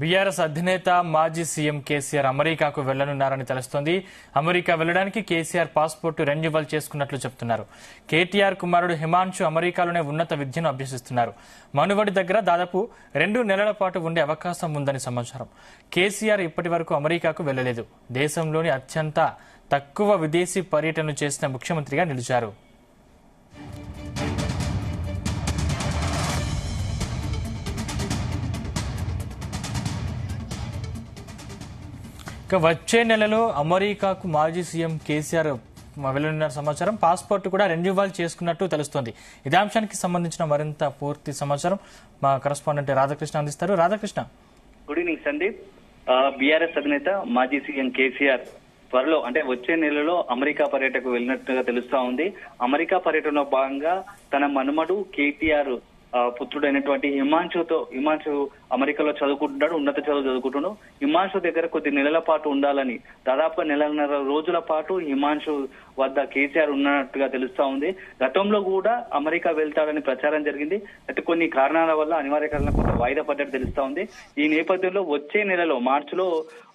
BRS అధినేత మాజీ CM KCR అమెరికాకు వెళ్లనున్నారని తెలుస్తోంది. అమెరికా వెళ్లడానికి కేసీఆర్ పాస్పోర్టు రెన్యువల్ చేసుకున్నట్లు చెబుతున్నారు. కేటీఆర్ కుమారుడు హిమాంశు అమెరికాలోనే ఉన్నత విద్యను అభ్యసిస్తున్నారు. మనువడి దగ్గర దాదాపు 2 నెలల పాటు ఉండే అవకాశం ఉందని సమాచారం. కేసీఆర్ ఇప్పటి వరకు అమెరికాకు వెళ్లలేదు. దేశంలోని అత్యంత తక్కువ విదేశీ పర్యటన చేసిన ముఖ్యమంత్రిగా నిలిచారు. వచ్చే నెలలో అమెరికాకు మాజీ సీఎం కేసీఆర్ వెళ్లనున్న సమాచారం. పాస్పోర్ట్ కూడా రెన్యువల్ చేసుకున్నట్టు తెలుస్తోంది. ఇదే అంశానికి సంబంధించిన మరింత పూర్తి సమాచారం మా కరెస్పాండెంట్ రాధాకృష్ణ అందిస్తారు. Radhakrishna, good evening Sandeep. BRS అధినేత మాజీ సీఎం కేసీఆర్ త్వరలో అంటే వచ్చే నెలలో అమెరికా పర్యటనకు వెళ్ళినట్టుగా తెలుస్తా ఉంది. అమెరికా పర్యటనలో భాగంగా తన మనుమడు కేటీఆర్ పుత్రుడైనటువంటి హిమాంశు అమెరికాలో చదువుకుంటున్నాడు, ఉన్నత చదువు చదువుకుంటున్నాడు. హిమాంశు దగ్గర కొద్ది నెలల పాటు ఉండాలని, దాదాపుగా 1.5 రోజుల పాటు హిమాంశు వద్ద కేసీఆర్ ఉన్నట్టుగా తెలుస్తా ఉంది. గతంలో కూడా అమెరికా వెళ్తాడని ప్రచారం జరిగింది. అయితే కొన్ని కారణాల వల్ల అనివార్య కారణాల కొంత వాయిదా పడ్డట్టు తెలుస్తా ఉంది. ఈ నేపథ్యంలో వచ్చే నెలలో మార్చిలో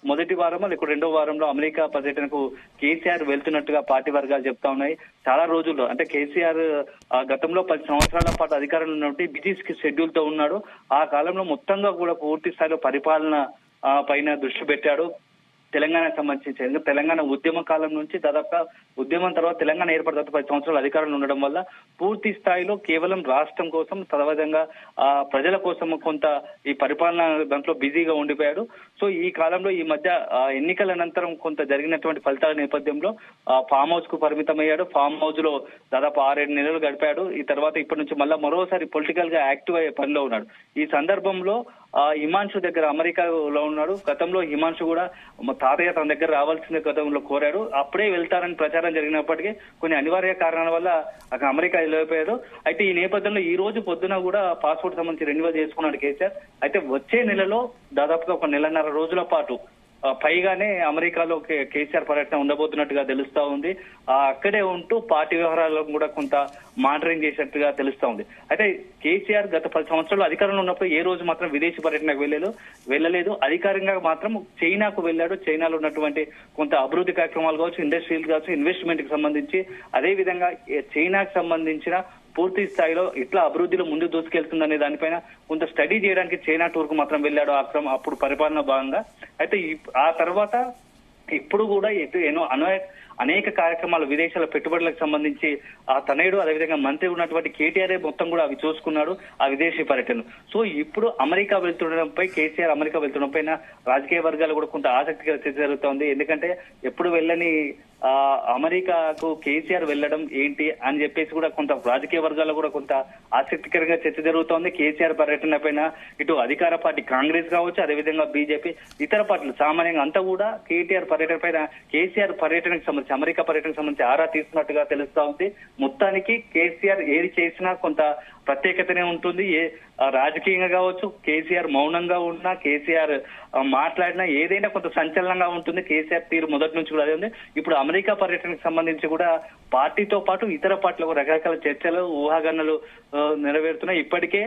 మొదటి వారమో లేకపోతే 2వ వారంలో అమెరికా పర్యటనకు కేసీఆర్ వెళ్తున్నట్టుగా పార్టీ వర్గాలు చెప్తా ఉన్నాయి. చాలా రోజుల్లో అంటే కేసీఆర్ గతంలో 10 సంవత్సరాల పాటు అధికారంలో ఉన్నటువంటి బిజీ షెడ్యూల్ తో ఉన్నాడు. ఆ కాలంలో మొత్తంగా కూడా పూర్తి స్థాయిలో పరిపాలన పైన దృష్టి పెట్టాడు. తెలంగాణకు సంబంధించి తెలంగాణ ఉద్యమ కాలం నుంచి దాదాపుగా ఉద్యమం తర్వాత తెలంగాణ ఏర్పడిన 10 సంవత్సరాలు అధికారంలో ఉండడం వల్ల పూర్తి స్థాయిలో కేవలం రాష్ట్రం కోసం, తదవిధంగా ప్రజల కోసం కొంత ఈ పరిపాలన దాంట్లో బిజీగా ఉండిపోయాడు. సో ఈ కాలంలో ఈ మధ్య ఎన్నికల అనంతరం కొంత జరిగినటువంటి ఫలితాల నేపథ్యంలో ఫామ్ హౌస్ కు పరిమితమయ్యాడు. ఫామ్ హౌస్ లో దాదాపు 6-7 నెలలు గడిపాడు. ఈ తర్వాత ఇప్పటి నుంచి మళ్ళా మరోసారి పొలిటికల్ గా యాక్టివ్ అయ్యే పనిలో ఉన్నాడు. ఈ సందర్భంలో హిమాంశు దగ్గర అమెరికాలో ఉన్నాడు. గతంలో హిమాంశు కూడా తాతయ్య తన దగ్గర రావాల్సిన గతంలో కోరాడు. అప్పుడే వెళ్తారని ప్రచారం జరిగినప్పటికీ కొన్ని అనివార్య కారణాల వల్ల అక్కడ అమెరికా వెళ్ళిపోయాడు. అయితే ఈ నేపథ్యంలో ఈ రోజు పొద్దున కూడా పాస్పోర్ట్ సంబంధించి రెన్యువల్ చేసుకున్నాడు కేసీఆర్. అయితే వచ్చే నెలలో దాదాపుగా 1.5 రోజుల పాటు పైగానే అమెరికాలో కేసీఆర్ పర్యటన ఉండబోతున్నట్టుగా తెలుస్తా ఉంది. అక్కడే ఉంటూ పార్టీ వ్యవహారాలను కూడా కొంత మానిటరింగ్ చేసినట్టుగా తెలుస్తా ఉంది. అయితే కేసీఆర్ గత 10 సంవత్సరాలు అధికారంలో ఉన్నప్పుడు ఏ రోజు మాత్రం విదేశీ పర్యటనకు వెళ్ళలేదు. అధికారికంగా మాత్రం చైనాకు వెళ్ళాడు. చైనాలో ఉన్నటువంటి కొంత అభివృద్ధి కార్యక్రమాలు కావచ్చు, ఇండస్ట్రియల్ కావచ్చు, ఇన్వెస్ట్మెంట్ కి సంబంధించి, అదే విధంగా చైనాకు సంబంధించిన పూర్తి స్థాయిలో ఇట్లా అభివృద్ధిలో ముందు దూసుకెళ్తుందనే దానిపైన కొంత స్టడీ చేయడానికి చైనా టూర్ కు మాత్రం వెళ్ళాడు అప్పుడు పరిపాలన భాగంగా. అయితే ఆ తర్వాత ఇప్పుడు కూడా అనేక కార్యక్రమాలు విదేశాల పెట్టుబడులకు సంబంధించి ఆ తనయుడు అదేవిధంగా మంత్రి ఉన్నటువంటి కేటీఆర్ మొత్తం కూడా అవి చూసుకున్నాడు ఆ విదేశీ పర్యటన. సో ఇప్పుడు అమెరికా వెళ్తుండడంపై, కేసీఆర్ అమెరికా వెళ్తుండడం పైన రాజకీయ వర్గాలు కూడా కొంత ఆసక్తికర చర్చ జరుగుతోంది. ఎందుకంటే ఎప్పుడు వెళ్ళని అమెరికాకు కేసీఆర్ వెళ్లడం ఏంటి అని చెప్పేసి కూడా కొంత రాజకీయ వర్గాల్లో కూడా కొంత ఆసక్తికరంగా చర్చ జరుగుతోంది. కేసీఆర్ పర్యటన పైన ఇటు అధికార పార్టీ కాంగ్రెస్ కావచ్చు, అదేవిధంగా బీజేపీ, ఇతర పార్టీలు సామాన్యంగా అంతా కూడా కేటీఆర్ పర్యటన పైన, కేసీఆర్ పర్యటనకు సంబంధించి, అమెరికా పర్యటనకు సంబంధించి ఆరా తీస్తున్నట్టుగా తెలుస్తా ఉంది. మొత్తానికి కేసీఆర్ ఏది చేసినా కొంత ప్రత్యేకతనే ఉంటుంది. రాజకీయంగా కావచ్చు, కేసీఆర్ మౌనంగా ఉన్నా, కేసీఆర్ మాట్లాడినా ఏదైనా కొంత సంచలనంగా ఉంటుంది. కేసీఆర్ తీరు మొదటి నుంచి కూడా అదే ఉంది. ఇప్పుడు అమెరికా పర్యటనకు సంబంధించి కూడా పార్టీతో పాటు ఇతర పార్టీలకు రకరకాల చర్చలు, ఊహాగానాలు నెరవేరుతున్నాయి. ఇప్పటికే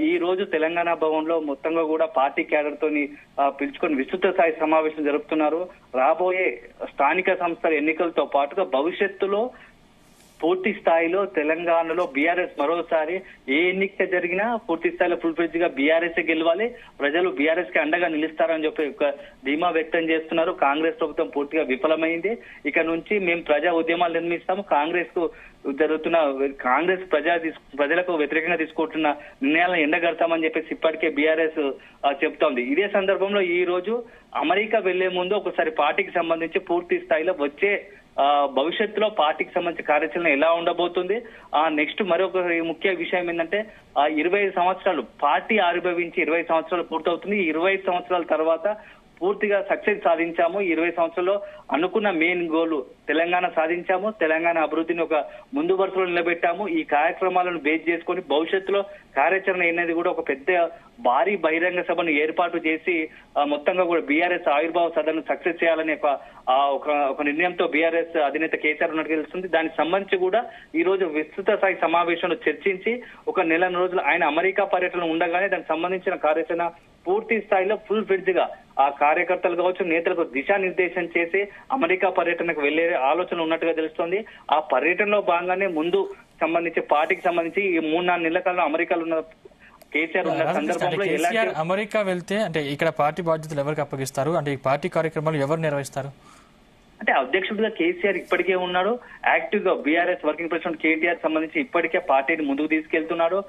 ఈ రోజు తెలంగాణ భవన్ లో మొత్తంగా కూడా పార్టీ క్యాడర్ తోని పిలుచుకొని విస్తృత స్థాయి సమావేశం జరుపుతున్నారు. రాబోయే స్థానిక సంస్థల ఎన్నికలతో పాటుగా భవిష్యత్తులో పూర్తి స్థాయిలో తెలంగాణలో బీఆర్ఎస్ మరోసారి ఏ ఎన్నిక జరిగినా పూర్తి స్థాయిలో ఫుల్ ఫ్లెడ్జ్ గా బీఆర్ఎస్ గెలవాలి, ప్రజలు బీఆర్ఎస్ కి అండగా నిలుస్తారని చెప్పి ఒక ధీమా వ్యక్తం చేస్తున్నారు. కాంగ్రెస్ ప్రభుత్వం పూర్తిగా విఫలమైంది. ఇక నుంచి మేము ప్రజా ఉద్యమాలు నిర్మిస్తాము, కాంగ్రెస్ ప్రజలకు వ్యతిరేకంగా తీసుకుంటున్న నిర్ణయాలను ఎండగడతామని చెప్పేసి ఇప్పటికే బీఆర్ఎస్ చెప్తోంది. ఇదే సందర్భంలో ఈ రోజు అమెరికా వెళ్లే ముందు ఒకసారి పార్టీకి సంబంధించి పూర్తి స్థాయిలో వచ్చే భవిష్యత్తులో పార్టీకి సంబంధించిన కార్యాచరణ ఎలా ఉండబోతుంది, నెక్స్ట్ మరొక ముఖ్య విషయం ఏంటంటే 25 సంవత్సరాలు పార్టీ ఆవిర్భవించి 25 సంవత్సరాలు పూర్తవుతుంది. 25 సంవత్సరాల తర్వాత పూర్తిగా సక్సెస్ సాధించాము. 20 సంవత్సరాల్లో అనుకున్న మెయిన్ గోల్ తెలంగాణ సాధించాము, తెలంగాణ అభివృద్ధిని ఒక ముందు వరుసలో నిలబెట్టాము. ఈ కార్యక్రమాలను బేస్ చేసుకొని భవిష్యత్తులో కార్యాచరణ అనేది కూడా ఒక పెద్ద భారీ బహిరంగ సభను ఏర్పాటు చేసి మొత్తంగా కూడా బీఆర్ఎస్ ఆవిర్భావ సదను సక్సెస్ చేయాలనే ఒక నిర్ణయంతో బీఆర్ఎస్ అధినేత కేసీఆర్ ఉన్నట్టు తెలుస్తుంది. దానికి సంబంధించి కూడా ఈ రోజు విస్తృత స్థాయి సమావేశంలో చర్చించి ఒక 1 నెల రోజులు ఆయన అమెరికా పర్యటన ఉండగానే దానికి సంబంధించిన కార్యాచరణ పూర్తి స్థాయిలో ఫుల్ ఫ్లెడ్జ్ గా ఆ కార్యకర్తలు కావచ్చు, నేతలకు దిశానిర్దేశం చేసి అమెరికా పర్యటనకు వెళ్లే ఆలోచన ఉన్నట్టుగా తెలుస్తోంది. ఆ పర్యటనలో భాగంగానే ముందు సంబంధించి పార్టీకి సంబంధించి ఈ 3-4 నెలల కాలం అమెరికాలో ఉన్న కేసీఆర్ ఉన్న సందర్భంలో కేసీఆర్ అమెరికా వెళ్తే అంటే ఇక్కడ పార్టీ బాధ్యతలు ఎవరికి అప్పగిస్తారు? అంటే ఈ పార్టీ కార్యక్రమాలు ఎవరు నిర్వహిస్తారు? అంటే అధ్యక్షుడిగా కేసీఆర్ ఇప్పటికే ఉన్నాడు. యాక్టివ్ గా బీఆర్ఎస్ వర్కింగ్ ప్రెసిడెంట్ కేటీఆర్ సంబంధించి ఇప్పటికే పార్టీని ముందుకు తీసుకెళ్తున్నాడు.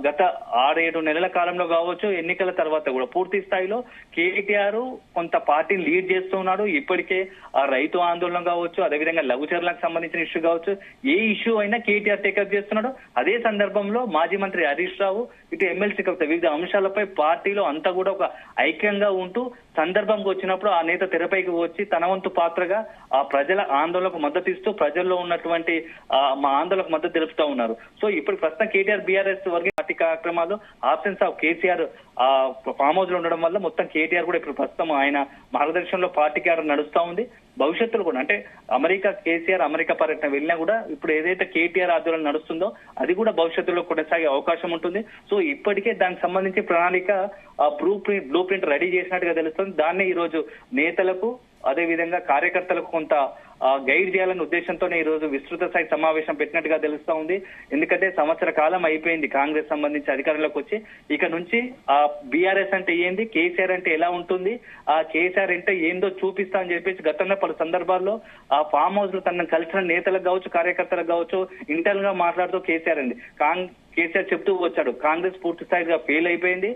గత 6-7 నెలల కాలంలో కావచ్చు, ఎన్నికల తర్వాత కూడా పూర్తి స్థాయిలో కేటీఆర్ కొంత పార్టీని లీడ్ చేస్తున్నాడు. ఇప్పటికే ఆ రైతు ఆందోళన కావచ్చు, అదేవిధంగా లఘుచర్లకు సంబంధించిన ఇష్యూ కావచ్చు, ఏ ఇష్యూ అయినా కేటీఆర్ టేకప్ చేస్తున్నాడు. అదే సందర్భంలో మాజీ మంత్రి హరీష్ రావు, ఇటు ఎమ్మెల్సీ కవిత వివిధ అంశాలపై పార్టీలో అంతా కూడా ఒక ఐక్యంగా ఉంటూ సందర్భంగా వచ్చినప్పుడు ఆ నేత తెరపైకి వచ్చి తన వంతు పాత్రగా ఆ ప్రజల ఆందోళనకు మద్దతు ఇస్తూ ప్రజల్లో ఉన్నటువంటి మా ఆందోళనకు మద్దతు తెలుపుతా ఉన్నారు. సో ఇప్పుడు ప్రస్తుతం కేటీఆర్ బీఆర్ఎస్ వర్గ పార్టీ కార్యక్రమాలు absence of KCR farm house లో ఉండడం వల్ల మొత్తం కేటీఆర్ కూడా ఇప్పుడు ప్రస్తుతం ఆయన మార్గదర్శనంలో పార్టీ క్యాడర్ నడుస్తా ఉంది. భవిష్యత్తులో కూడా అంటే కేసీఆర్ అమెరికా పర్యటన వెళ్ళినా కూడా ఇప్పుడు ఏదైతే కేటీఆర్ ఆధ్వర్యంలో నడుస్తుందో అది కూడా భవిష్యత్తులో కొనసాగే అవకాశం ఉంటుంది. సో ఇప్పటికే దానికి సంబంధించి ప్రణాళిక బ్లూ ప్రింట్ రెడీ చేసినట్టుగా తెలుస్తుంది. దాన్ని ఈ రోజు నేతలకు అదే విధంగా కార్యకర్తలకు కొంత గైడ్ చేయాలనే ఉద్దేశంతోనే ఈ రోజు విస్తృత స్థాయి సమావేశం పెట్టినట్టుగా తెలుస్తా ఉంది. ఎందుకంటే సంవత్సర కాలం అయిపోయింది కాంగ్రెస్ సంబంధించి అధికారంలోకి వచ్చి. ఇక నుంచి ఆ బీఆర్ఎస్ అంటే ఏంది, కేసీఆర్ అంటే ఎలా ఉంటుంది, ఆ కేసీఆర్ అంటే ఏందో చూపిస్తా అని చెప్పేసి గతంలో పలు సందర్భాల్లో ఆ ఫామ్ హౌస్ లో తనను కలిసిన నేతలకు కావచ్చు, కార్యకర్తలకు కావచ్చు ఇంటర్నల్ గా మాట్లాడుతూ కేసీఆర్ అండి కేసీఆర్ చెప్తూ వచ్చాడు, కాంగ్రెస్ పూర్తి స్థాయిగా ఫెయిల్ అయిపోయింది,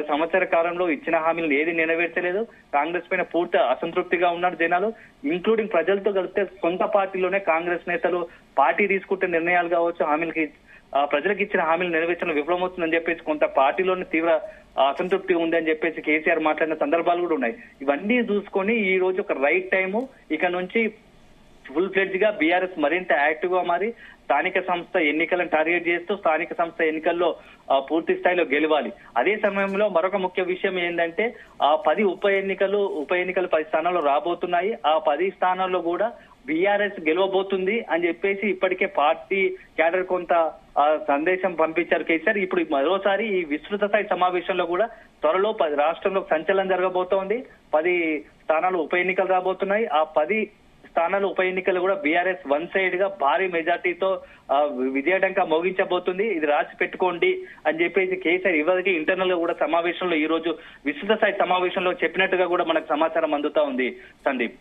సంవత్సర కాలంలో ఇచ్చిన హామీలను ఏది నెరవేర్చలేదు, కాంగ్రెస్ పైన పూర్తి అసంతృప్తిగా ఉన్నారు జనాలు, ఇంక్లూడింగ్ ప్రజలతో కలిపితే సొంత పార్టీలోనే కాంగ్రెస్ నేతలు పార్టీ తీసుకుంటే నిర్ణయాలు కావచ్చు, హామీలకి ప్రజలకు ఇచ్చిన హామీలు నెరవేర్చడం విఫలమవుతుందని చెప్పేసి కొంత పార్టీలోనే తీవ్ర అసంతృప్తి ఉంది అని చెప్పేసి కేసీఆర్ మాట్లాడిన సందర్భాలు కూడా ఉన్నాయి. ఇవన్నీ చూసుకొని ఈ రోజు ఒక రైట్ టైము, ఇక నుంచి ఫుల్ ఫ్లెడ్జ్ గా బీఆర్ఎస్ మరింత యాక్టివ్ గా మారి స్థానిక సంస్థ ఎన్నికలను టార్గెట్ చేస్తూ స్థానిక సంస్థ ఎన్నికల్లో పూర్తి స్థాయిలో గెలవాలి. అదే సమయంలో మరొక ముఖ్య విషయం ఏంటంటే ఆ 10 ఉప ఎన్నికలు 10 స్థానాల్లో రాబోతున్నాయి. ఆ 10 స్థానాల్లో కూడా బీఆర్ఎస్ గెలవబోతుంది అని చెప్పేసి ఇప్పటికే పార్టీ క్యాడర్ కొంత సందేశం పంపించారు కేసీఆర్. ఇప్పుడు మరోసారి ఈ విస్తృత స్థాయి సమావేశంలో కూడా త్వరలో రాష్ట్రంలో సంచలనం జరగబోతోంది. 10 స్థానాలు ఉప ఎన్నికలు రాబోతున్నాయి. ఆ 10 స్థానాలు ఉప ఎన్నికలు కూడా బీఆర్ఎస్ వన్ సైడ్ గా భారీ మెజార్టీతో విజయడంగా మోగించబోతుంది. ఇది రాసి పెట్టుకోండి అని చెప్పేసి కేసీఆర్ ఇవరికి ఇంటర్నల్ గా కూడా సమావేశంలో ఈ రోజు విస్తృత స్థాయి సమావేశంలో చెప్పినట్టుగా కూడా మనకు సమాచారం అందుతా ఉంది సందీప్.